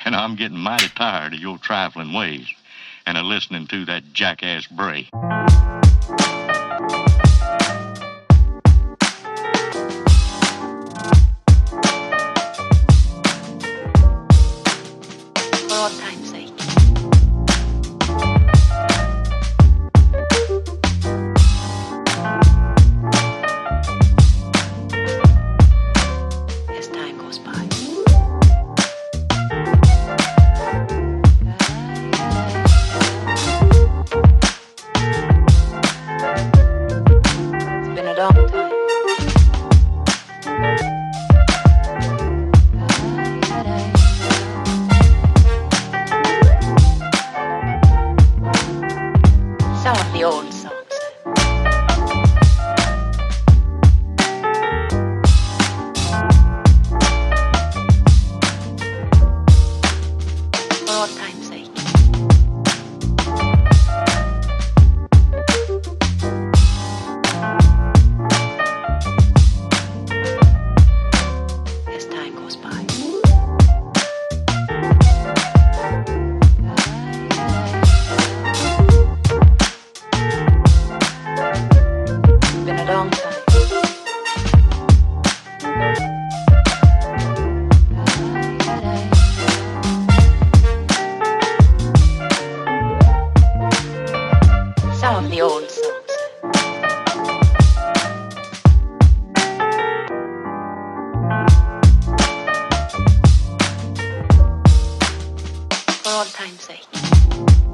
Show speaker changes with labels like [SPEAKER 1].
[SPEAKER 1] And I'm getting mighty tired of your trifling ways and of listening to that jackass bray.
[SPEAKER 2] For all time's sake. As time goes by. It's been a long time. Some of the old songs. For all time's sake. As time goes by. It's been a long time. Some of the old songs. For all time's sake.